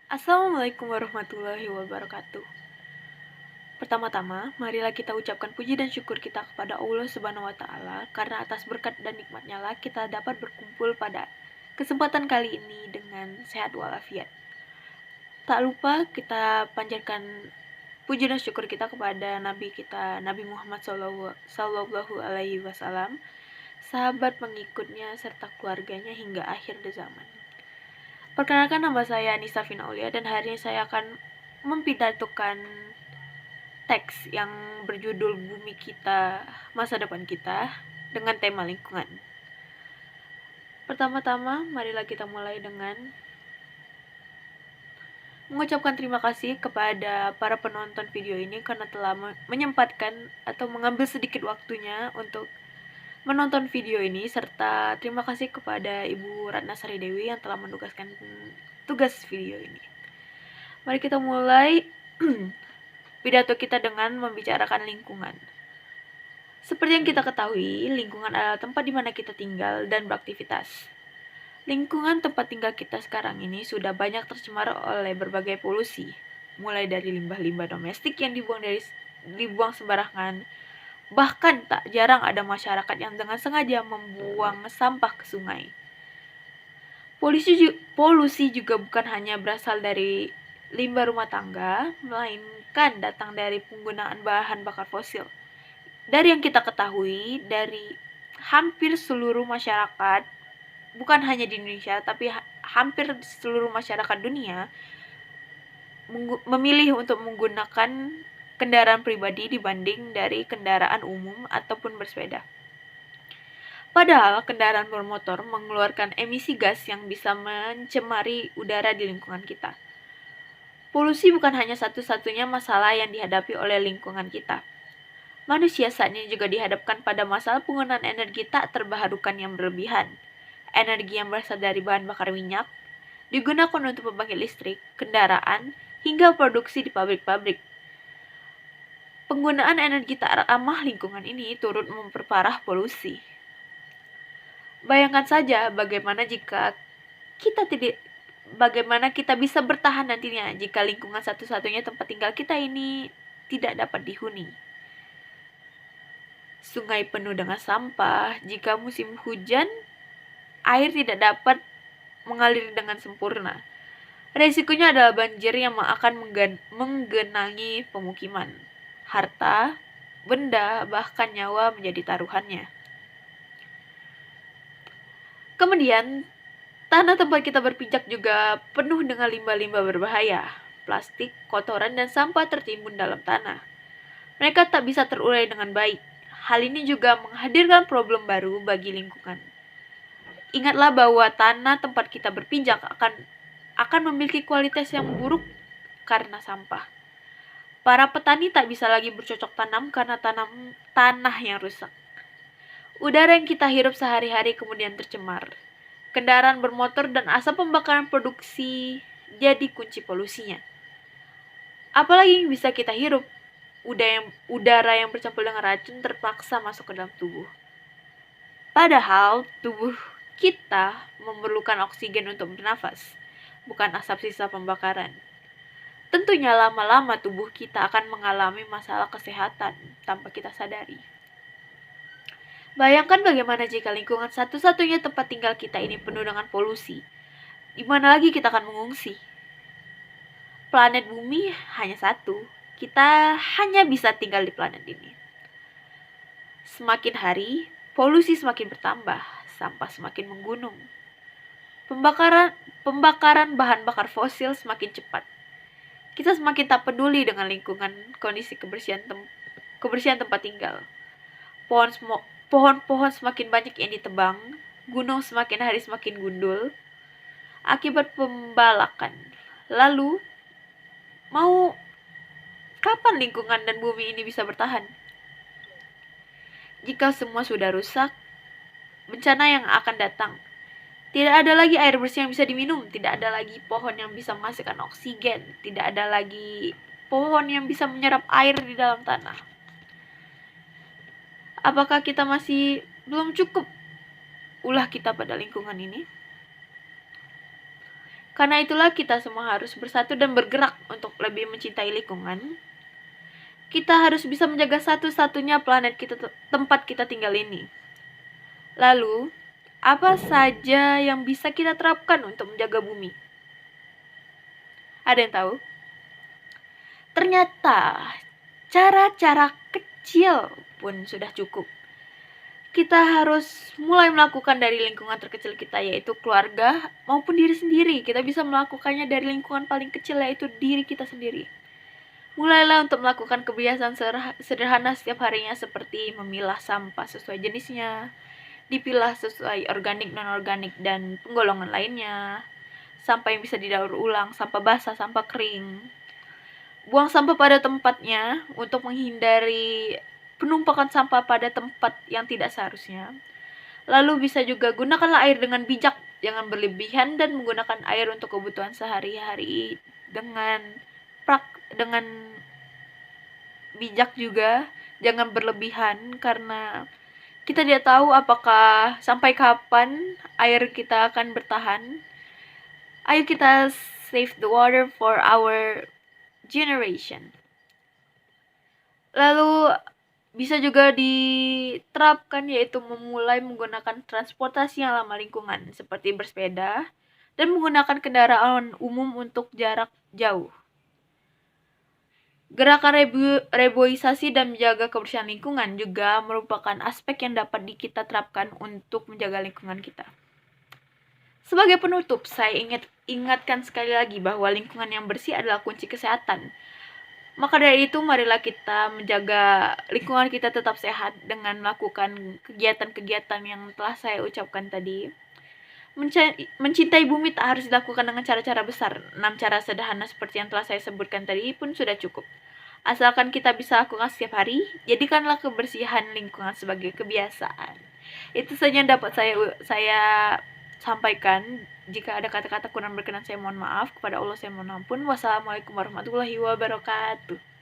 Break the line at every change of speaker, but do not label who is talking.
Assalamualaikum warahmatullahi wabarakatuh. Pertama-tama, marilah kita ucapkan puji dan syukur kita kepada Allah Subhanahu wa Ta'ala, karena atas berkat dan nikmatnya lah kita dapat berkumpul pada kesempatan kali ini dengan sehat walafiat. Tak lupa kita panjatkan puji dan syukur kita kepada Nabi kita, Nabi Muhammad Sallallahu Alaihi Wasallam, sahabat pengikutnya serta keluarganya hingga akhir zaman. Perkenalkan, nama saya Anissa Vina Aulia dan hari ini saya akan mempidatokan teks yang berjudul Bumi Kita, Masa Depan Kita dengan tema lingkungan. Pertama-tama, marilah kita mulai dengan mengucapkan terima kasih kepada para penonton video ini karena telah menyempatkan atau mengambil sedikit waktunya untuk menonton video ini, serta terima kasih kepada Ibu Ratna Sari Dewi yang telah menugaskan tugas video ini. Mari kita mulai pidato kita dengan membicarakan lingkungan. Seperti yang kita ketahui, lingkungan adalah tempat di mana kita tinggal dan beraktivitas. Lingkungan tempat tinggal kita sekarang ini sudah banyak tercemar oleh berbagai polusi, mulai dari limbah-limbah domestik yang dibuang sembarangan, bahkan tak jarang ada masyarakat yang dengan sengaja membuang sampah ke sungai. Polusi juga bukan hanya berasal dari limbah rumah tangga, melainkan datang dari penggunaan bahan bakar fosil. Dari yang kita ketahui, dari hampir seluruh masyarakat, bukan hanya di Indonesia, tapi hampir seluruh masyarakat dunia memilih untuk menggunakan kendaraan pribadi dibanding dari kendaraan umum ataupun bersepeda. Padahal kendaraan bermotor mengeluarkan emisi gas yang bisa mencemari udara di lingkungan kita. Polusi bukan hanya satu-satunya masalah yang dihadapi oleh lingkungan kita. Manusia saat ini juga dihadapkan pada masalah penggunaan energi tak terbarukan yang berlebihan. Energi yang berasal dari bahan bakar minyak, digunakan untuk pembangkit listrik, kendaraan, hingga produksi di pabrik-pabrik. Penggunaan energi tak ramah lingkungan ini turut memperparah polusi. Bayangkan saja bagaimana kita bisa bertahan nantinya jika lingkungan satu-satunya tempat tinggal kita ini tidak dapat dihuni. Sungai penuh dengan sampah, jika musim hujan, air tidak dapat mengalir dengan sempurna. Resikonya adalah banjir yang akan menggenangi pemukiman. Harta, benda, bahkan nyawa menjadi taruhannya. Kemudian, tanah tempat kita berpijak juga penuh dengan limbah-limbah berbahaya. Plastik, kotoran, dan sampah tertimbun dalam tanah. Mereka tak bisa terurai dengan baik. Hal ini juga menghadirkan problem baru bagi lingkungan. Ingatlah bahwa tanah tempat kita berpijak akan memiliki kualitas yang buruk karena sampah. Para petani tak bisa lagi bercocok tanam karena tanah yang rusak. Udara yang kita hirup sehari-hari kemudian tercemar. Kendaraan bermotor dan asap pembakaran produksi jadi kunci polusinya. Apalagi yang bisa kita hirup? Udara yang bercampur dengan racun terpaksa masuk ke dalam tubuh. Padahal tubuh kita memerlukan oksigen untuk bernafas, bukan asap sisa pembakaran. Tentunya lama-lama tubuh kita akan mengalami masalah kesehatan tanpa kita sadari. Bayangkan bagaimana jika lingkungan satu-satunya tempat tinggal kita ini penuh dengan polusi. Di mana lagi kita akan mengungsi? Planet bumi hanya satu. Kita hanya bisa tinggal di planet ini. Semakin hari, polusi semakin bertambah, sampah semakin menggunung. Pembakaran bahan bakar fosil semakin cepat. Kita semakin tak peduli dengan lingkungan, kondisi kebersihan tempat tinggal. Pohon-pohon semakin banyak yang ditebang, gunung semakin hari semakin gundul akibat pembalakan. Lalu, mau kapan lingkungan dan bumi ini bisa bertahan? Jika semua sudah rusak, bencana yang akan datang. Tidak ada lagi air bersih yang bisa diminum, tidak ada lagi pohon yang bisa menghasilkan oksigen, tidak ada lagi pohon yang bisa menyerap air di dalam tanah. Apakah kita masih belum cukup ulah kita pada lingkungan ini? Karena itulah kita semua harus bersatu dan bergerak untuk lebih mencintai lingkungan. Kita harus bisa menjaga satu-satunya planet kita, tempat kita tinggal ini. Lalu, apa saja yang bisa kita terapkan untuk menjaga bumi? Ada yang tahu? Ternyata, cara-cara kecil pun sudah cukup. Kita harus mulai melakukan dari lingkungan terkecil kita, yaitu keluarga maupun diri sendiri. Kita bisa melakukannya dari lingkungan paling kecil, yaitu diri kita sendiri. Mulailah untuk melakukan kebiasaan sederhana setiap harinya, seperti memilah sampah sesuai jenisnya, dipilah sesuai organik, non-organik, dan penggolongan lainnya, sampah yang bisa didaur ulang, sampah basah, sampah kering. Buang sampah pada tempatnya untuk menghindari penumpukan sampah pada tempat yang tidak seharusnya. Lalu bisa juga gunakanlah air dengan bijak, jangan berlebihan, dan menggunakan air untuk kebutuhan sehari-hari dengan bijak juga, jangan berlebihan, karena kita tidak tahu apakah sampai kapan air kita akan bertahan. Ayo kita save the water for our generation. Lalu bisa juga diterapkan, yaitu memulai menggunakan transportasi yang ramah lingkungan seperti bersepeda dan menggunakan kendaraan umum untuk jarak jauh. Gerakan reboisasi dan menjaga kebersihan lingkungan juga merupakan aspek yang dapat kita terapkan untuk menjaga lingkungan kita. Sebagai penutup, saya ingatkan sekali lagi bahwa lingkungan yang bersih adalah kunci kesehatan. Maka dari itu, marilah kita menjaga lingkungan kita tetap sehat dengan melakukan kegiatan-kegiatan yang telah saya ucapkan tadi. Mencintai bumi tak harus dilakukan dengan cara-cara besar. 6 cara sederhana seperti yang telah saya sebutkan tadi pun sudah cukup. Asalkan kita bisa lakukan setiap hari, jadikanlah kebersihan lingkungan sebagai kebiasaan. Itu saja yang dapat saya sampaikan. Jika ada kata-kata kurang berkenan, saya mohon maaf. Kepada Allah saya mohon ampun. Wassalamualaikum warahmatullahi wabarakatuh.